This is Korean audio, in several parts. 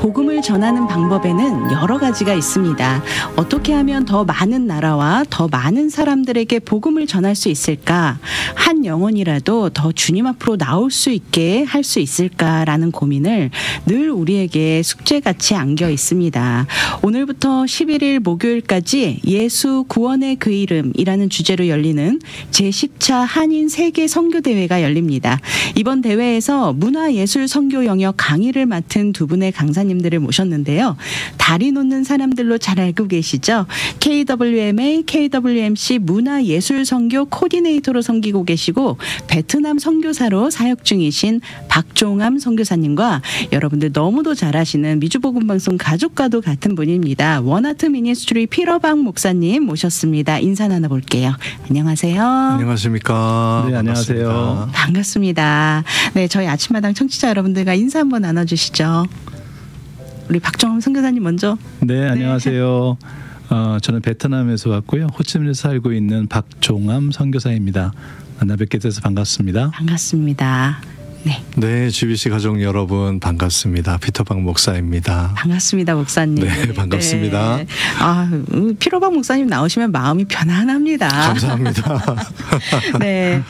복음을 전하는 방법에는 여러 가지가 있습니다. 어떻게 하면 더 많은 나라와 더 많은 사람들에게 복음을 전할 수 있을까? 한 영혼이라도 더 주님 앞으로 나올 수 있게 할 수 있을까라는 고민을 늘 우리에게 숙제같이 안겨 있습니다. 오늘부터 11일 목요일까지 예수 구원의 그 이름이라는 주제로 열리는 제10차 한인 세계 선교대회가 열립니다. 이번 대회에서 문화예술 선교 영역 강의를 맡은 두 분의 강사님들을 모셨는데요. 다리 놓는 사람들로 잘 알고 계시죠? KWMA, KWMC 문화예술 선교 코디네이터로 섬기고 계시고 베트남 선교사로 사역 중이신 박종암 선교사님과 여러분들 너무도 잘 아시는 미주복음방송 가족과도 같은 분입니다. 원하트 미니스트리 피러박 목사님 모셨습니다. 인사 나눠볼게요. 안녕하세요. 안녕하십니까. 네, 안녕하세요. 반갑습니다. 네, 저희 아침마당 청취자 여러분들과 인사 한번 나눠주시죠. 우리 박종암 선교사님 먼저. 네, 안녕하세요. 저는 베트남에서 왔고요. 호치민에서 살고 있는 박종암 선교사입니다. 만나 뵙게 돼서 반갑습니다. 반갑습니다. 네. 네, GBC 가족 여러분 반갑습니다. 피터박 목사입니다. 반갑습니다, 목사님. 네, 반갑습니다. 네. 피러박 목사님 나오시면 마음이 편안합니다. 감사합니다. 네,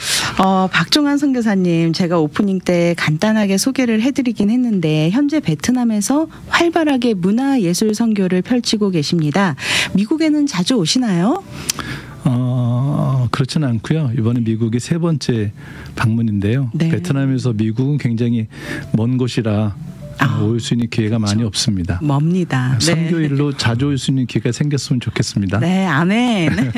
박종암 선교사님 제가 오프닝 때 간단하게 소개를 해드리긴 했는데 현재 베트남에서 활발하게 문화예술 선교를 펼치고 계십니다. 미국에는 자주 오시나요? 그렇지는 않고요. 이번에 미국이 세 번째 방문인데요. 네. 베트남에서 미국은 굉장히 먼 곳이라 올 수 있는 기회가 많이 없습니다. 멉니다. 네. 선교일로 자주 올 수 있는 기회가 생겼으면 좋겠습니다. 네, 아멘.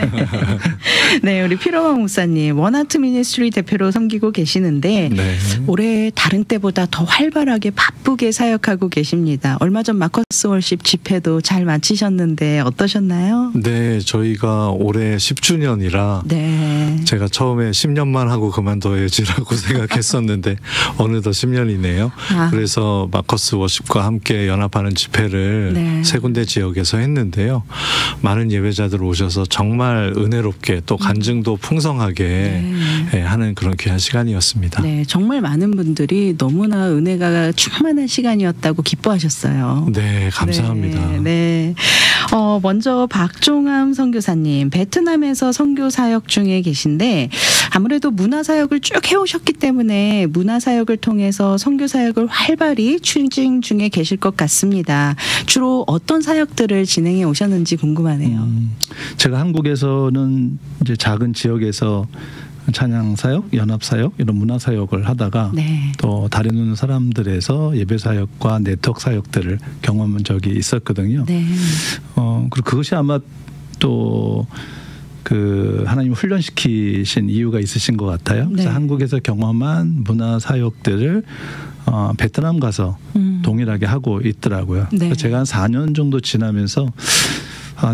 네, 우리 피러박 목사님 원하트 미니스트리 대표로 섬기고 계시는데 네. 올해 다른 때보다 더 활발하게 바쁘게 사역하고 계십니다. 얼마 전 마커스 월십 집회도 잘 마치셨는데 어떠셨나요? 네, 저희가 올해 10주년이라 네. 제가 처음에 10년만 하고 그만둬야지라고 생각했었는데 어느덧 10년이네요. 그래서 마커스 워십과 함께 연합하는 집회를 네. 세 군데 지역에서 했는데요. 많은 예배자들 오셔서 정말 은혜롭게 또 간증도 풍성하게 하는 그런 귀한 시간이었습니다. 네, 정말 많은 분들이 너무나 은혜가 충만한 시간이었다고 기뻐하셨어요. 네, 감사합니다. 네, 네. 먼저 박종암 선교사님, 베트남에서 선교 사역 중에 계신데 아무래도 문화 사역을 쭉 해오셨기 때문에 문화 사역을 통해서 선교 사역을 활발히 추진 중에 계실 것 같습니다. 주로 어떤 사역들을 진행해 오셨는지 궁금하네요. 제가 한국에서는 이제 작은 지역에서 찬양 사역, 연합 사역 이런 문화 사역을 하다가 네. 또 다리 놓는 사람들에서 예배 사역과 네트워크 사역들을 경험한 적이 있었거든요. 네. 그리고 그것이 아마 또 그 하나님 훈련시키신 이유가 있으신 것 같아요. 네. 그래서 한국에서 경험한 문화 사역들을 베트남 가서 동일하게 하고 있더라고요. 네. 그래서 제가 한 4년 정도 지나면서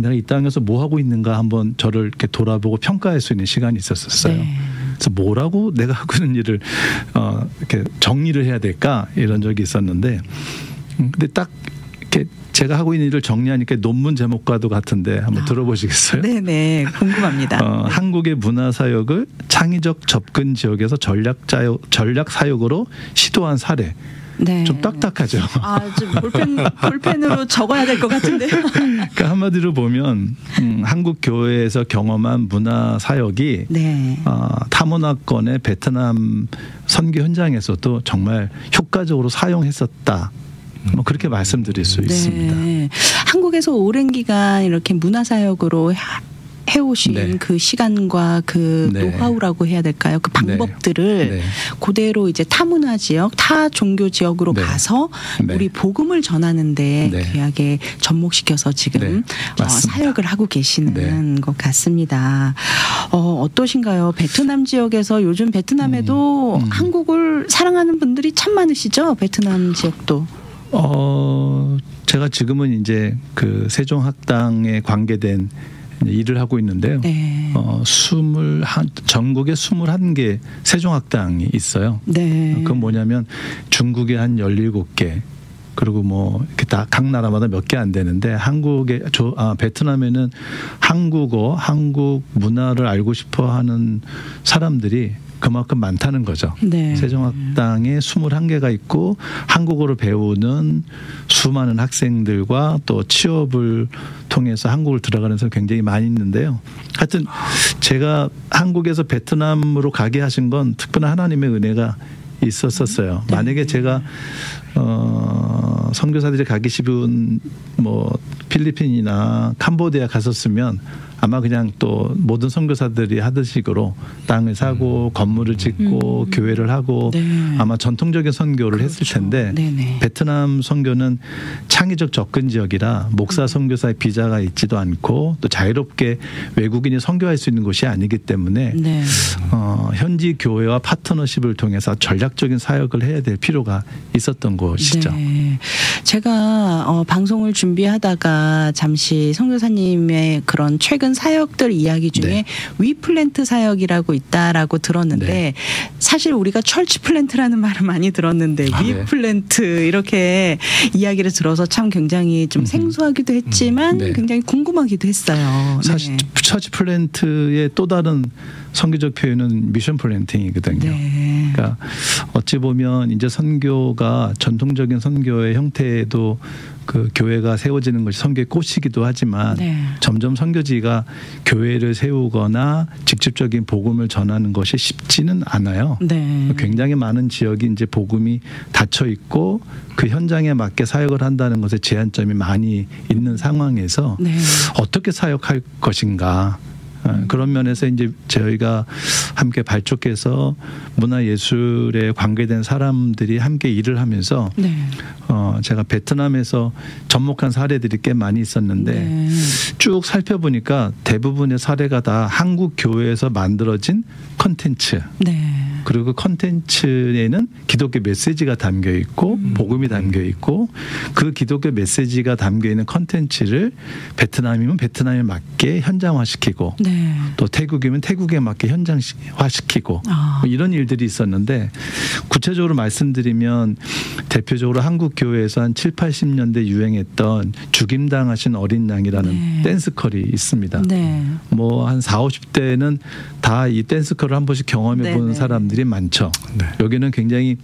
내가 이 땅에서 뭐 하고 있는가 한번 저를 이렇게 돌아보고 평가할 수 있는 시간이 있었어요. 네. 그래서 뭐라고 내가 하고 있는 일을 이렇게 정리를 해야 될까 이런 적이 있었는데, 근데 딱 이렇게 제가 하고 있는 일을 정리하니까 논문 제목과도 같은데 한번 들어보시겠어요? 네네, 궁금합니다. 한국의 문화 사역을 창의적 접근 지역에서 전략 사역으로 시도한 사례. 네. 좀 딱딱하죠. 좀 볼펜으로 적어야 될 것 같은데요. 그러니까 한마디로 보면 한국 교회에서 경험한 문화 사역이 네. 타문화권의 베트남 선교 현장에서도 정말 효과적으로 사용했었다. 뭐 그렇게 말씀드릴 수 있습니다. 한국에서 오랜 기간 이렇게 문화 사역으로 해오신 네. 그 시간과 그 네. 노하우라고 해야 될까요? 그 방법들을 네. 그대로 이제 타문화 지역, 타 종교 지역으로 네. 가서 네. 우리 복음을 전하는데 네. 귀하게 접목시켜서 지금 네. 맞습니다. 사역을 하고 계시는 네. 것 같습니다. 어떠신가요? 베트남 지역에서 요즘 베트남에도 한국을 사랑하는 분들이 참 많으시죠? 베트남 지역도. 제가 지금은 이제 그 세종학당에 관계된 일을 하고 있는데요. 네. 전국에 21개 세종학당이 있어요. 네. 그건 뭐냐면 중국에 한 17개, 그리고 뭐 이렇게 다 각 나라마다 몇 개 안 되는데 베트남에는 한국어, 한국 문화를 알고 싶어하는 사람들이 그만큼 많다는 거죠. 네. 세종학당에 21개가 있고 한국어를 배우는 수많은 학생들과 또 취업을 통해서 한국을 들어가는 사람이 굉장히 많이 있는데요. 하여튼 제가 한국에서 베트남으로 가게 하신 건 특별한 하나님의 은혜가 있었어요. 네. 만약에 제가 선교사들이 가기 쉬운 뭐 필리핀이나 캄보디아 갔었으면 아마 그냥 또 모든 선교사들이 하듯이로 땅을 사고 건물을 짓고 교회를 하고 네. 아마 전통적인 선교를 그렇죠. 했을 텐데 네네. 베트남 선교는 창의적 접근 지역이라 목사 선교사의 비자가 있지도 않고 또 자유롭게 외국인이 선교할 수 있는 곳이 아니기 때문에 네. 현지 교회와 파트너십을 통해서 전략적인 사역을 해야 될 필요가 있었던 곳이죠. 네. 제가 방송을 준비하다가 잠시 선교사님의 그런 최근 사역들 이야기 중에 네. 위플랜트 사역이라고 있다라고 들었는데 네. 사실 우리가 철치 플랜트라는 말을 많이 들었는데 위플랜트 이렇게 이야기를 들어서 참 굉장히 좀 생소하기도 했지만 네. 굉장히 궁금하기도 했어요. 사실 네. 처치 플랜트의 또 다른 선교적 표현은 미션 플랜팅이거든요. 네. 그러니까 어찌 보면 이제 선교가 전통적인 선교의 형태에도 그 교회가 세워지는 것이 선교의 꽃이기도 하지만 네. 점점 선교지가 교회를 세우거나 직접적인 복음을 전하는 것이 쉽지는 않아요. 네. 굉장히 많은 지역이 이제 복음이 닫혀 있고 그 현장에 맞게 사역을 한다는 것에 제한점이 많이 있는 상황에서 네. 어떻게 사역할 것인가. 그런 면에서 이제 저희가 함께 발족해서 문화예술에 관계된 사람들이 함께 일을 하면서 네. 제가 베트남에서 접목한 사례들이 꽤 많이 있었는데 네. 쭉 살펴보니까 대부분의 사례가 다 한국 교회에서 만들어진 컨텐츠 네. 그리고 컨텐츠에는 기독교 메시지가 담겨 있고 복음이 담겨 있고 그 기독교 메시지가 담겨 있는 컨텐츠를 베트남이면 베트남에 맞게 현장화시키고 네. 또 태국이면 태국에 맞게 현장화시키고 이런 일들이 있었는데 구체적으로 말씀드리면 대표적으로 한국 교회에서 한 7, 80년대 유행했던 죽임당하신 어린 양이라는 네. 댄스컬이 있습니다. 네. 뭐 한 40, 50대는 다 이 댄스컬을 한 번씩 경험해 본 사람들이 많죠. 네. 여기는 굉장히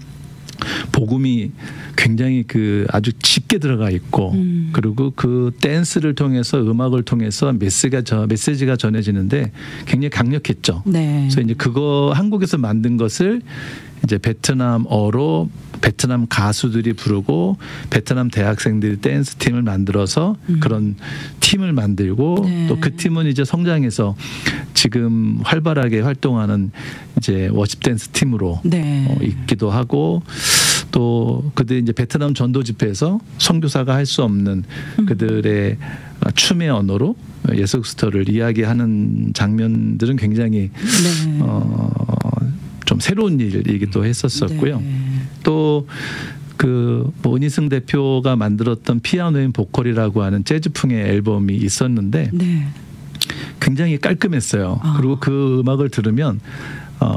복음이 굉장히 그 아주 짙게 들어가 있고 그리고 그 댄스를 통해서 음악을 통해서 메시지가 전해지는데 굉장히 강력했죠. 네. 그래서 이제 그거 한국에서 만든 것을 이제 베트남어로 베트남 가수들이 부르고 베트남 대학생들이 댄스 팀을 만들어서 그런 팀을 만들고 네. 또 그 팀은 이제 성장해서 지금 활발하게 활동하는 이제 워십 댄스 팀으로 네. 있기도 하고 또 그들이 이제 베트남 전도 집회에서 선교사가 할 수 없는 그들의 춤의 언어로 예수 그리스도를 이야기하는 장면들은 굉장히 네. 좀 새로운 일이기도 했었었고요. 네. 또 그 원희승 대표가 만들었던 피아노 앤 보컬이라고 하는 재즈풍의 앨범이 있었는데 네. 굉장히 깔끔했어요. 그리고 그 음악을 들으면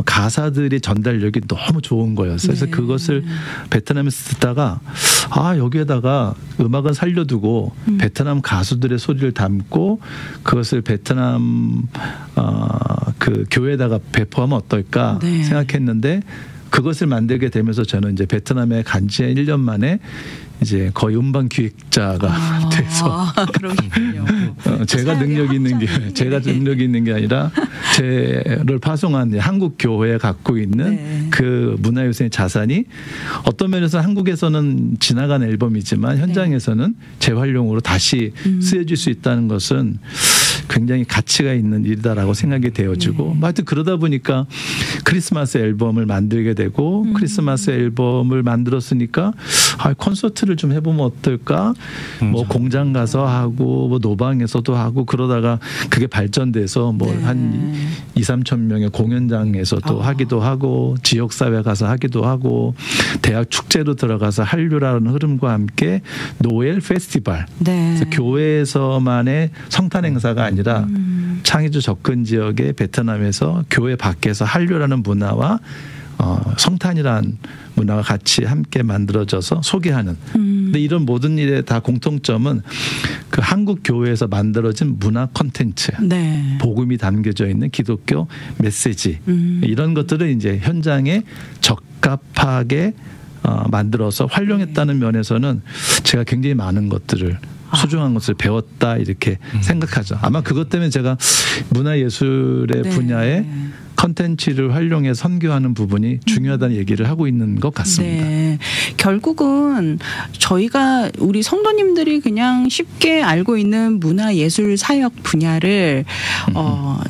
가사들의 전달력이 너무 좋은 거였어요. 그래서 네. 그것을 베트남에서 듣다가 여기에다가 음악은 살려두고 베트남 가수들의 소리를 담고 그것을 베트남 그 교회에다가 배포하면 어떨까 네. 생각했는데 그것을 만들게 되면서 저는 이제 베트남에 간 지 1년 만에 이제 거의 음반 기획자가 돼서 그러군요. 제가 능력이 있는 게 능력이 있는 게 아니라 제를 파송한 한국 교회에 갖고 있는 네. 그 문화유산의 자산이 어떤 면에서 한국에서는 지나간 앨범이지만 현장에서는 재활용으로 다시 쓰여질 수 있다는 것은 굉장히 가치가 있는 일이다라고 생각이 되어지고 하여튼 그러다 보니까 크리스마스 앨범을 만들게 되고 크리스마스 앨범을 만들었으니까 콘서트를 좀 해보면 어떨까? 뭐 공장 가서 하고 뭐 노방에서도 하고 그러다가 그게 발전돼서 뭐 한 2, 3천 명의 공연장에서도 하기도 하고 지역사회 가서 하기도 하고 대학 축제로 들어가서 한류라는 흐름과 함께 노엘 페스티벌 네. 그래서 교회에서만의 성탄 행사가 아니라 창의주 접근 지역의 베트남에서 교회 밖에서 한류라는 문화와 성탄이란 문화가 같이 함께 만들어져서 소개하는 근데 이런 모든 일의 다 공통점은 그 한국 교회에서 만들어진 문화 콘텐츠, 네. 복음이 담겨져 있는 기독교 메시지 이런 것들을 이제 현장에 적합하게 만들어서 활용했다는 면에서는 제가 굉장히 많은 것들을 소중한 것을 배웠다 이렇게 생각하죠. 아마 그것 때문에 제가 문화예술의 네. 분야에 컨텐츠를 활용해 선교하는 부분이 중요하다는 얘기를 하고 있는 것 같습니다. 네. 결국은 저희가 우리 성도님들이 그냥 쉽게 알고 있는 문화예술 사역 분야를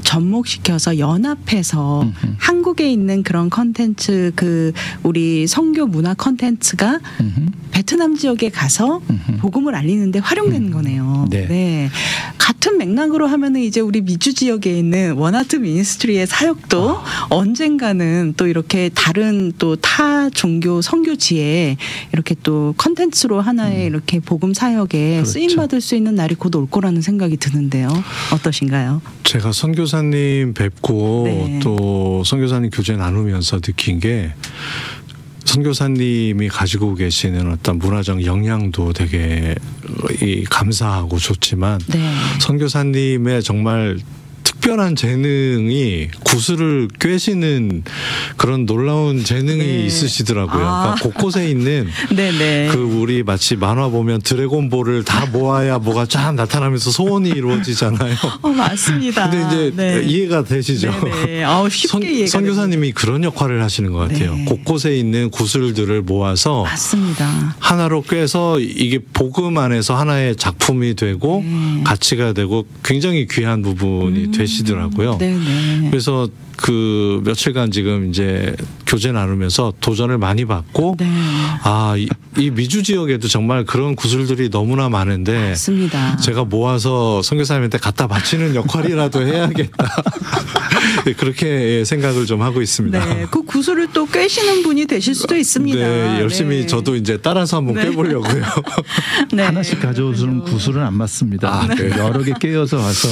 접목시켜서 연합해서 한국에 있는 그런 컨텐츠 그 우리 선교 문화 컨텐츠가 베트남 지역에 가서 복음을 알리는데 활용되는 거네요. 네. 네. 같은 맥락으로 하면은 이제 우리 미주 지역에 있는 원하트 미니스트리의 사역도 언젠가는 또 이렇게 다른 또 타 종교 선교지에 이렇게 또 컨텐츠로 하나의 이렇게 복음 사역에 그렇죠. 쓰임 받을 수 있는 날이 곧 올 거라는 생각이 드는데요. 어떠신가요? 제가 선교사님 뵙고 네. 또 선교사님 교제 나누면서 느낀 게 선교사님이 가지고 계시는 어떤 문화적 역량도 되게 감사하고 좋지만 네. 선교사님의 정말 특별한 재능이 구슬을 꿰시는 그런 놀라운 재능이 네. 있으시더라고요. 그러니까 곳곳에 있는 네네. 그 우리 마치 만화 보면 드래곤볼을 다 모아야 뭐가 쫙 나타나면서 소원이 이루어지잖아요. 맞습니다. 근데 이제 네. 이해가 되시죠? 네네. 쉽게 이해가 선교사님이 그런 역할을 하시는 것 같아요. 네. 곳곳에 있는 구슬들을 모아서 맞습니다. 하나로 꿰서 이게 복음 안에서 하나의 작품이 되고 네. 가치가 되고 굉장히 귀한 부분이 되시더라고요. 네네. 그래서 그 며칠간 지금 이제 교제 나누면서 도전을 많이 받고 네. 이 미주 지역에도 정말 그런 구슬들이 너무나 많은데 맞습니다. 제가 모아서 선교사님한테 갖다 바치는 역할이라도 해야겠다. 네, 그렇게 생각을 좀 하고 있습니다. 네, 그 구슬을 또 꿰시는 분이 되실 수도 있습니다. 네, 열심히 네. 저도 이제 따라서 한번 네. 꿰보려고요. 네. 하나씩 가져오는 구슬은 안 맞습니다. 네. 여러 개 깨어서 와서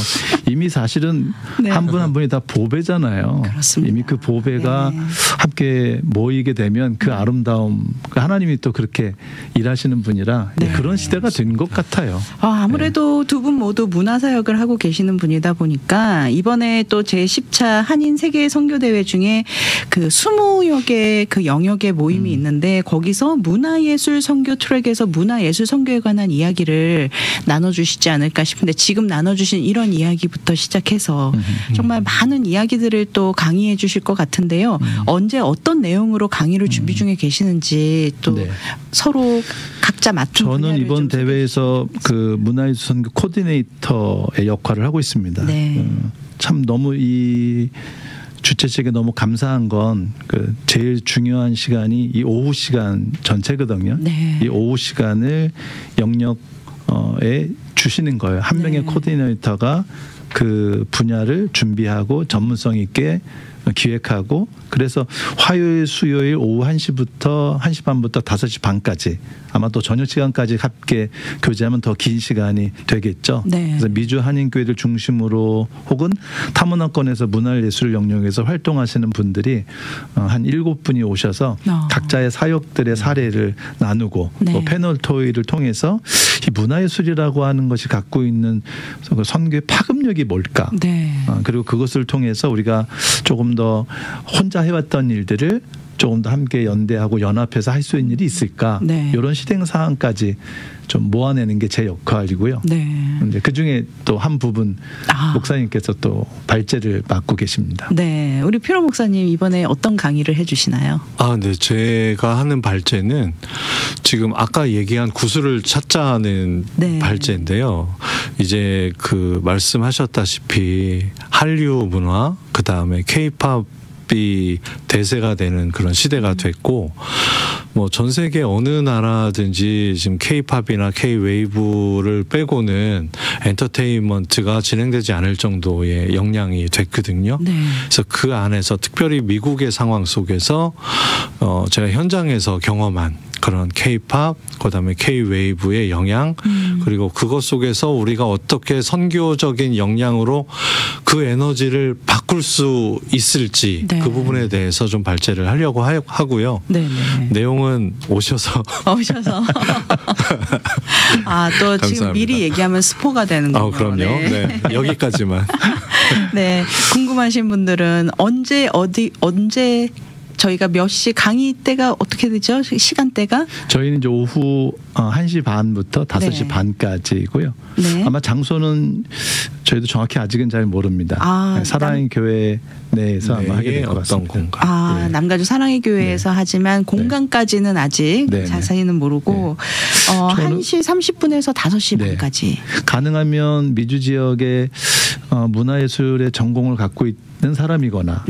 이미 사실은 네. 한 분 한 분이 다 보배잖아요. 그렇습니다. 이미 그 보배가 네. 함께 모이게 되면 그 아름다움, 그 하나님이 또 그렇게 일하시는 분이라 네. 그런 시대가 된 것 같아요. 아무래도 두 분 모두 문화사역을 하고 계시는 분이다 보니까 이번에 또 제10차 한인 세계 선교대회 중에 그 20여 개 그 영역의 모임이 있는데 거기서 문화예술 선교 트랙에서 문화예술 선교에 관한 이야기를 나눠주시지 않을까 싶은데 지금 나눠주신 이런 이야기부터 시작해서 정말 많은 이야기들을 또 강의해 주실 것 같은데요. 언제 어떤 내용으로 강의를 준비 중에 계시는지 또 네. 서로 각자 맡은 저는 분야를 이번 좀 대회에서 그 문화예술 선교 코디네이터의 역할을 하고 있습니다. 네. 참 너무 이 주최 측에 너무 감사한 건 그 제일 중요한 시간이 이 오후 시간 전체거든요. 네. 이 오후 시간을 영역에 주시는 거예요. 한 네. 명의 코디네이터가 그 분야를 준비하고 전문성 있게 기획하고 그래서 화요일 수요일 오후 1시부터 1시 반부터 5시 반까지 아마 또 저녁 시간까지 함께 교제하면 더 긴 시간이 되겠죠. 네. 그래서 미주 한인교회를 중심으로 혹은 타문화권에서 문화예술 영역에서 활동하시는 분들이 한 7분이 오셔서 각자의 사역들의 사례를 나누고 네. 또 패널 토의를 통해서 이 문화예술이라고 하는 것이 갖고 있는 선교의 파급력이 뭘까? 네. 그리고 그것을 통해서 우리가 조금 더 혼자 해왔던 일들을 조금 더 함께 연대하고 연합해서 할 수 있는 일이 있을까? 네. 이런 실행 사항까지 좀 모아내는 게 제 역할이고요. 네. 근데 그 중에 또 한 부분 목사님께서 또 발제를 맡고 계십니다. 네, 우리 피로 목사님 이번에 어떤 강의를 해주시나요? 네, 제가 하는 발제는 지금 아까 얘기한 구슬을 찾자는 네. 발제인데요. 이제 그 말씀하셨다시피 한류 문화, 그 다음에 K-팝이 대세가 되는 그런 시대가 됐고, 뭐 전 세계 어느 나라든지 지금 K-팝이나 K-웨이브를 빼고는 엔터테인먼트가 진행되지 않을 정도의 역량이 됐거든요. 네. 그래서 그 안에서 특별히 미국의 상황 속에서 제가 현장에서 경험한 그런 K-팝, 그다음에 K-웨이브의 영향, 그리고 그것 속에서 우리가 어떻게 선교적인 역량으로 그 에너지를 바꿀 수 있을지 네. 그 부분에 대해서 좀 발제를 하려고 하고요. 네. 내용은 오셔서 또 지금 감사합니다. 미리 얘기하면 스포가 되는군요. 그럼요. 네. 여기까지만. 네, 궁금하신 분들은 언제 저희가 몇 시 강의 때가 어떻게 되죠? 시간대가? 저희는 이제 오후 1시 반부터 5시 네. 반까지고요. 네. 아마 장소는 저희도 정확히 아직은 잘 모릅니다. 사랑의 교회 내에서 아마 하게 될 것 같습니다. 공간. 남가주 사랑의 교회에서 하지만 공간까지는 아직 자세히는 모르고 1시 30분에서 5시 반까지. 가능하면 미주 지역에 문화예술의 전공을 갖고 있는 사람이거나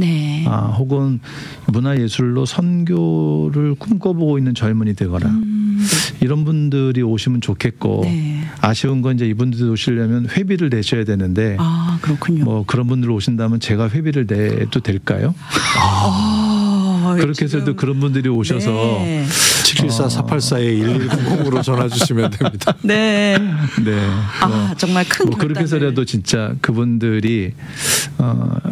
혹은 문화예술로 선교를 꿈꿔보고 있는 젊은이 되거나 이런 분들이 오시면 좋겠고 아쉬운 건 이제 이분들이 오시려면 회비를 내셔야 되는데 그렇군요. 뭐 그런 분들 오신다면 제가 회비를 내도 될까요? 그렇게 해서도 그런 분들이 오셔서 774-484-1100으로 전화 주시면 됩니다. 네. 정말 큰 그렇게 해서라도 진짜 그분들이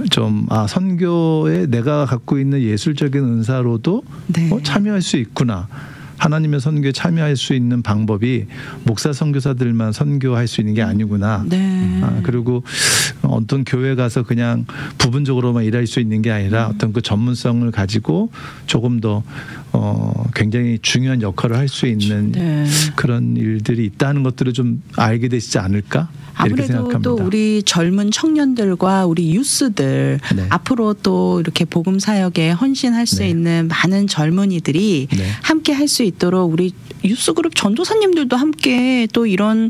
좀 선교에 내가 갖고 있는 예술적인 은사로도 참여할 수 있구나. 하나님의 선교에 참여할 수 있는 방법이 목사 선교사들만 선교할 수 있는 게 아니구나. 그리고 어떤 교회 가서 그냥 부분적으로만 일할 수 있는 게 아니라 어떤 그 전문성을 가지고 조금 더 굉장히 중요한 역할을 할 수 있는 그런 일들이 있다는 것들을 좀 알게 되시지 않을까? 이렇게 아무래도 생각합니다. 또 우리 젊은 청년들과 우리 유스들 앞으로 또 이렇게 복음 사역에 헌신할 수 있는 많은 젊은이들이 함께 할 수 있도록 우리 유스그룹 전도사님들도 함께 또 이런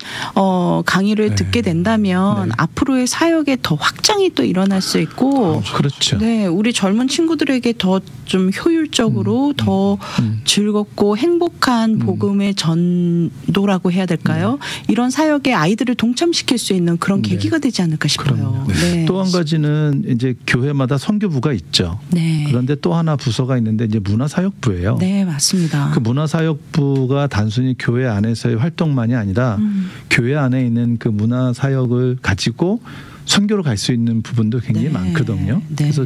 강의를 듣게 된다면 앞으로의 사역에 더 확장이 또 일어날 수 있고 그렇죠. 우리 젊은 친구들에게 더 좀 효율적으로 더 즐겁고 행복한 복음의 전도라고 해야 될까요? 이런 사역에 아이들을 동참시킬 수 있는 그런 계기가 되지 않을까 싶어요. 또 한 가지는 이제 교회마다 선교부가 있죠. 그런데 또 하나 부서가 있는데 이제 문화사역부예요. 네, 맞습니다. 그 문화사역부가 단순히 교회 안에서의 활동만이 아니라 교회 안에 있는 그 문화사역을 가지고 선교로 갈 수 있는 부분도 굉장히 많거든요. 그래서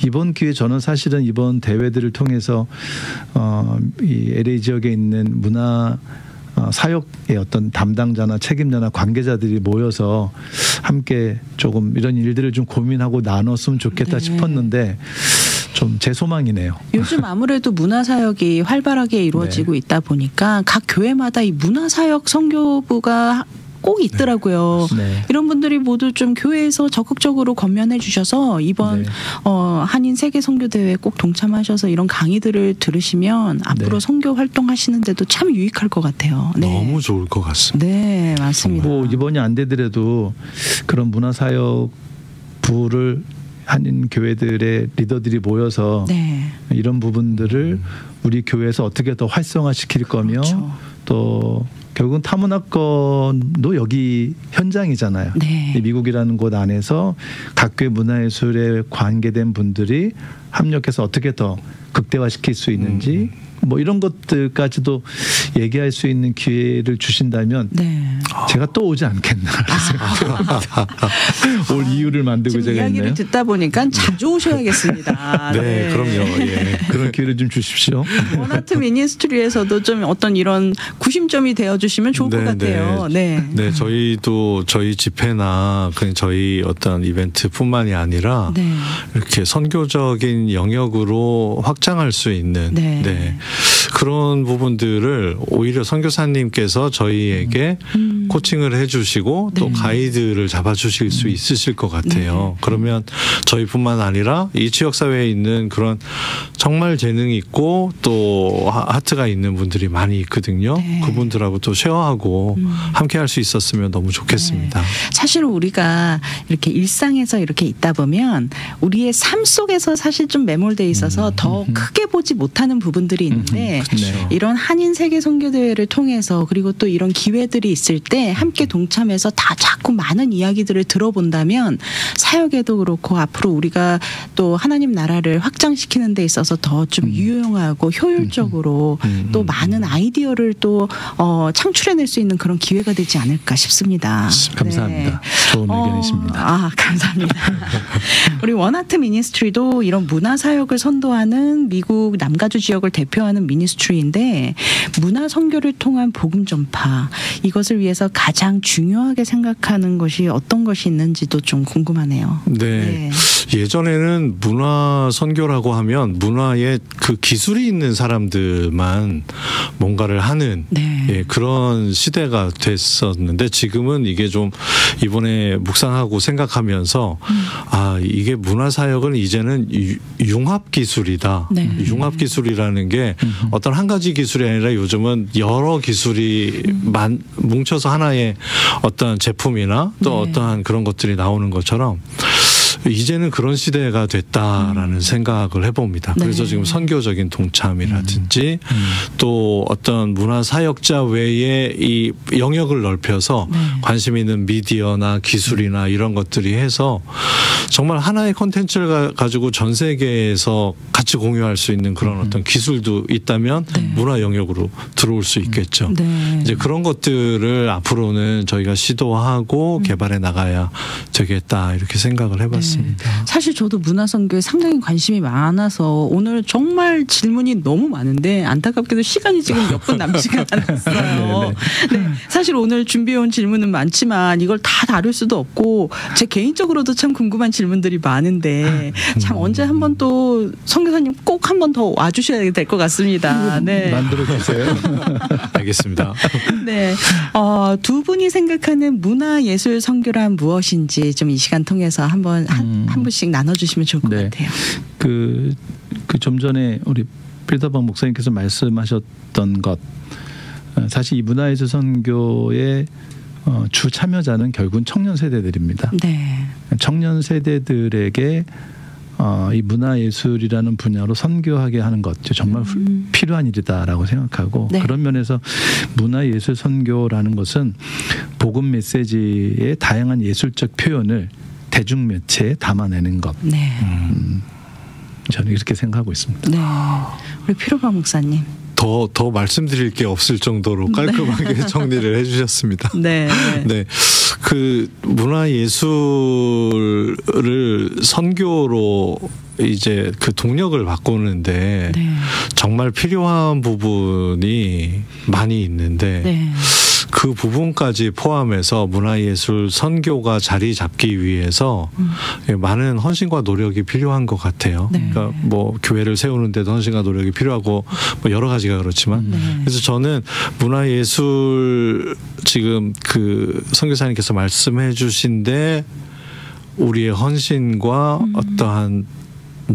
이번 기회에 저는 사실은 이번 대회들을 통해서 이 LA 지역에 있는 문화 사역의 어떤 담당자나 책임자나 관계자들이 모여서 함께 조금 이런 일들을 좀 고민하고 나눴으면 좋겠다 싶었는데 좀 제 소망이네요. 요즘 아무래도 문화사역이 활발하게 이루어지고 있다 보니까 각 교회마다 이 문화사역 선교부가 꼭 있더라고요. 이런 분들이 모두 좀 교회에서 적극적으로 권면해 주셔서 이번 한인 세계 선교 대회에 꼭 동참하셔서 이런 강의들을 들으시면 앞으로 선교 활동하시는데도 참 유익할 것 같아요. 너무 좋을 것 같습니다. 네, 맞습니다. 뭐 이번이 안 되더라도 그런 문화사역부를 한인 교회들의 리더들이 모여서 이런 부분들을 우리 교회에서 어떻게 더 활성화시킬 거며 또 결국은 타문화권도 여기 현장이잖아요. 미국이라는 곳 안에서 각 교회 문화예술에 관계된 분들이 합력해서 어떻게 더 극대화시킬 수 있는지 뭐 이런 것들까지도 얘기할 수 있는 기회를 주신다면 제가 또 오지 않겠나 생각합니다. 올 이유를 만들고 지금 제가 이야기를 있나요? 듣다 보니까 자주 오셔야겠습니다. 그럼요. 그런 기회를 좀 주십시오. 원하트 미니스트리에서도 좀 어떤 이런 구심점이 되어주시면 좋을 것 같아요. 저희도 저희 집회나 그냥 저희 어떤 이벤트뿐만이 아니라 이렇게 선교적인 영역으로 확장할 수 있는 그런 부분들을 오히려 선교사님께서 저희에게 코칭을 해주시고 또 가이드를 잡아주실 수 있으실 것 같아요. 그러면 저희뿐만 아니라 이 지역사회에 있는 그런 정말 재능이 있고 또 하트가 있는 분들이 많이 있거든요. 그분들하고 또 쉐어하고 함께 할 수 있었으면 너무 좋겠습니다. 사실 우리가 이렇게 일상에서 이렇게 있다 보면 우리의 삶 속에서 사실 좀 매몰돼 있어서 더 크게 보지 못하는 부분들이 있는데 그렇죠. 이런 한인 세계 선교 대회를 통해서 그리고 또 이런 기회들이 있을 때 함께 동참해서 다 자꾸 많은 이야기들을 들어본다면 사역에도 그렇고 앞으로 우리가 또 하나님 나라를 확장시키는 데 있어서 더 좀 유용하고 효율적으로 또 많은 아이디어를 또 창출해낼 수 있는 그런 기회가 되지 않을까 싶습니다. 감사합니다. 네. 좋은 의견이십니다. 감사합니다. 우리 원하트 미니스트리도 이런 문화 사역을 선도하는 미국 남가주 지역을 대표하는 미니스트리인데 문화 선교를 통한 복음 전파 이것을 위해서 가장 중요하게 생각하는 것이 어떤 것이 있는지도 좀 궁금하네요. 네. 예전에는 문화 선교라고 하면 문화에 그 기술이 있는 사람들만 뭔가를 하는 그런 시대가 됐었는데 지금은 이게 좀 이번에 묵상하고 생각하면서 이게 문화 사역은 이제는 융합 기술이다. 융합 기술이라는 게 어떤 한 가지 기술이 아니라 요즘은 여러 기술이 뭉쳐서 하나의 어떤 제품이나 또 어떠한 그런 것들이 나오는 것처럼 이제는 그런 시대가 됐다라는 생각을 해봅니다. 그래서 지금 선교적인 동참이라든지 또 어떤 문화 사역자 외에 이 영역을 넓혀서 관심 있는 미디어나 기술이나 이런 것들이 해서 정말 하나의 콘텐츠를 가지고 전 세계에서 같이 공유할 수 있는 그런 어떤 기술도 있다면 문화 영역으로 들어올 수 있겠죠. 이제 그런 것들을 앞으로는 저희가 시도하고 개발해 나가야 되겠다 이렇게 생각을 해봤습니다. 사실 저도 문화 선교에 상당히 관심이 많아서 오늘 정말 질문이 너무 많은데 안타깝게도 시간이 지금 몇 분 남지가 않았어요. 사실 오늘 준비해온 질문은 많지만 이걸 다 다룰 수도 없고 제 개인적으로도 참 궁금한 질문들이 많은데 참 언제 한번 또 선교사님 꼭 한 번 더 와주셔야 될 것 같습니다. 네. 만들어 주세요. 알겠습니다. 네, 두 분이 생각하는 문화예술 선교란 무엇인지 좀 이 시간 통해서 한번 한 분씩 나눠주시면 좋을 것 같아요. 그 좀 전에 우리 필더박 목사님께서 말씀하셨던 것 사실 이 문화예술 선교의 주 참여자는 결국은 청년 세대들입니다. 청년 세대들에게 이 문화예술이라는 분야로 선교하게 하는 것 정말 필요한 일이다라고 생각하고 그런 면에서 문화예술 선교라는 것은 복음 메시지의 다양한 예술적 표현을 대중매체에 담아내는 것. 저는 이렇게 생각하고 있습니다. 우리 필요박 목사님. 더 말씀드릴 게 없을 정도로 깔끔하게 정리를 해주셨습니다. 그 문화예술을 선교로 이제 그 동력을 바꾸는데 정말 필요한 부분이 많이 있는데 그 부분까지 포함해서 문화예술 선교가 자리 잡기 위해서 많은 헌신과 노력이 필요한 것 같아요. 그러니까 뭐 교회를 세우는 데도 헌신과 노력이 필요하고 뭐 여러 가지가 그렇지만 그래서 저는 문화예술 지금 그 선교사님께서 말씀해 주신데 우리의 헌신과 어떠한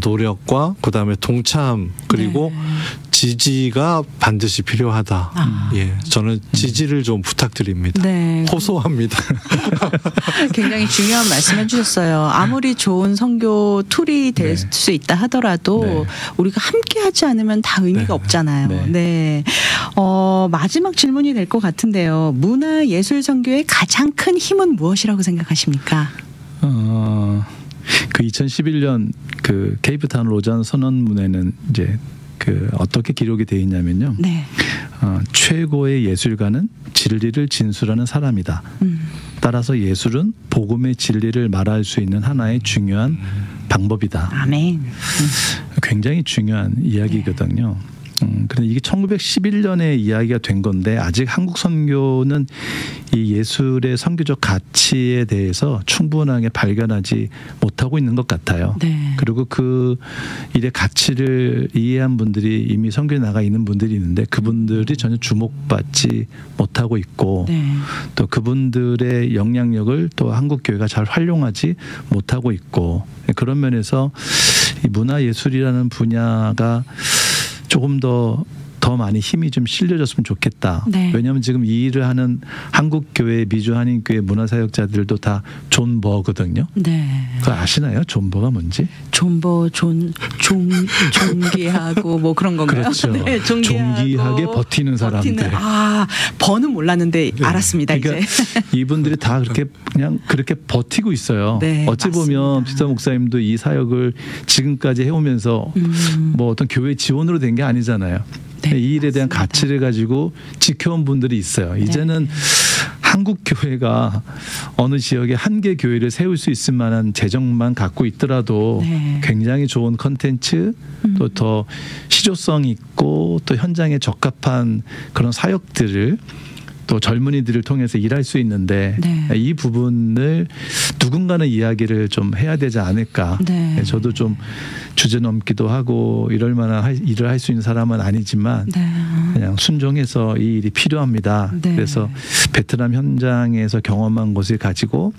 노력과 그다음에 동참 그리고 지지가 반드시 필요하다. 저는 지지를 좀 부탁드립니다. 호소합니다. 굉장히 중요한 말씀해 주셨어요. 아무리 좋은 선교 툴이 될 수 있다 하더라도 우리가 함께 하지 않으면 다 의미가 없잖아요. 마지막 질문이 될 것 같은데요. 문화예술 선교의 가장 큰 힘은 무엇이라고 생각하십니까? 그 2011년 그 케이프타운 로잔 선언문에는 이제 그 어떻게 기록이 되어 있냐면요. 최고의 예술가는 진리를 진술하는 사람이다. 따라서 예술은 복음의 진리를 말할 수 있는 하나의 중요한 방법이다. 아멘. 굉장히 중요한 이야기거든요. 그런데 이게 1911년에 이야기가 된 건데 아직 한국 선교는 이 예술의 선교적 가치에 대해서 충분하게 발견하지 못하고 있는 것 같아요. 그리고 그 일의 가치를 이해한 분들이 이미 선교에 나가 있는 분들이 있는데 그분들이 전혀 주목받지 못하고 있고 또 그분들의 영향력을 또 한국 교회가 잘 활용하지 못하고 있고 그런 면에서 이 문화예술이라는 분야가 조금 더 더 많이 힘이 좀 실려졌으면 좋겠다. 네. 왜냐하면 지금 이 일을 하는 한국교회, 미주한인교회 문화사역자들도 다 존버거든요. 네. 그거 아시나요? 존버가 뭔지? 존버, 존귀하고 뭐 그런 건가요? 그렇죠. 네, 존귀하게 버티는 사람들. 버는 몰랐는데 네. 알았습니다. 그러니까 이제. 이분들이 다 그냥 그렇게 버티고 있어요. 네, 어찌 보면 피터 목사님도 이 사역을 지금까지 해오면서 뭐 어떤 교회 지원으로 된 게 아니잖아요. 네, 이 일에 대한 맞습니다. 가치를 가지고 지켜온 분들이 있어요. 이제는 한국 교회가 어느 지역에 한 개 교회를 세울 수 있을 만한 재정만 갖고 있더라도 네. 굉장히 좋은 컨텐츠 또 더 실효성 있고 또 현장에 적합한 그런 사역들을 또 젊은이들을 통해서 일할 수 있는데 네. 이 부분을 누군가는 이야기를 좀 해야 되지 않을까. 네. 저도 좀 주제 넘기도 하고 이럴 만한 일을 할 수 있는 사람은 아니지만 네. 그냥 순종해서 이 일이 필요합니다. 네. 그래서 베트남 현장에서 경험한 것을 가지고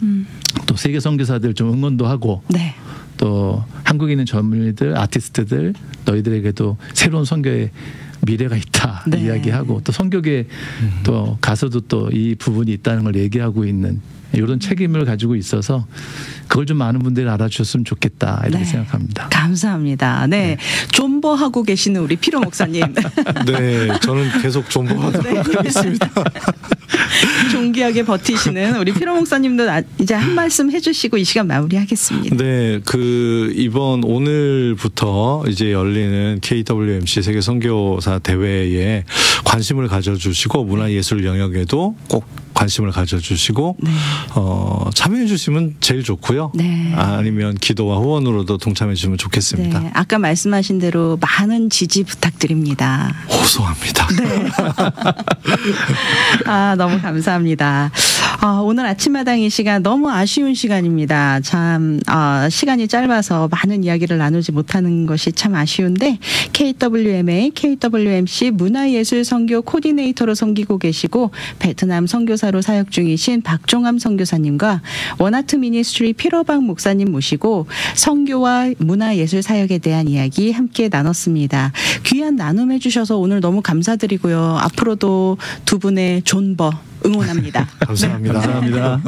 또 세계 선교사들 좀 응원도 하고 네. 또 한국에 있는 젊은이들, 아티스트들 너희들에게도 새로운 선교의 미래가 있다 네. 이야기하고 또 선교계 또 가서도 또 이 부분이 있다는 걸 얘기하고 있는 이런 책임을 가지고 있어서 그걸 좀 많은 분들이 알아주셨으면 좋겠다 이렇게 네. 생각합니다. 감사합니다. 네. 존버하고 계시는 우리 피로 목사님. 네, 저는 계속 존버하도록 하겠습니다. 존귀하게 버티시는 우리 피로 목사님도 이제 한 말씀 해주시고 이 시간 마무리하겠습니다. 네, 이번 오늘부터 이제 열리는 KWMC 세계 선교사 대회에 관심을 가져주시고 문화예술 영역에도 꼭 관심을 가져주시고 네. 참여해 주시면 제일 좋고요. 네. 아니면 기도와 후원으로도 동참해 주시면 좋겠습니다. 네. 아까 말씀하신 대로 많은 지지 부탁드립니다. 호소합니다. 네. 너무 감사합니다. 오늘 아침마당 이 시간 너무 아쉬운 시간입니다. 참 시간이 짧아서 많은 이야기를 나누지 못하는 것이 참 아쉬운데 KWMA, KWMC 문화예술 선교 코디네이터로 섬기고 계시고 베트남 선교사로 사역 중이신 박종함 선교사님과 원하트 미니스트리 피러박 목사님 모시고 선교와 문화예술 사역에 대한 이야기 함께 나눴습니다. 귀한 나눔해 주셔서 오늘 너무 감사드리고요. 앞으로도 두 분의 존버 응원합니다. 감사합니다. 감사합니다.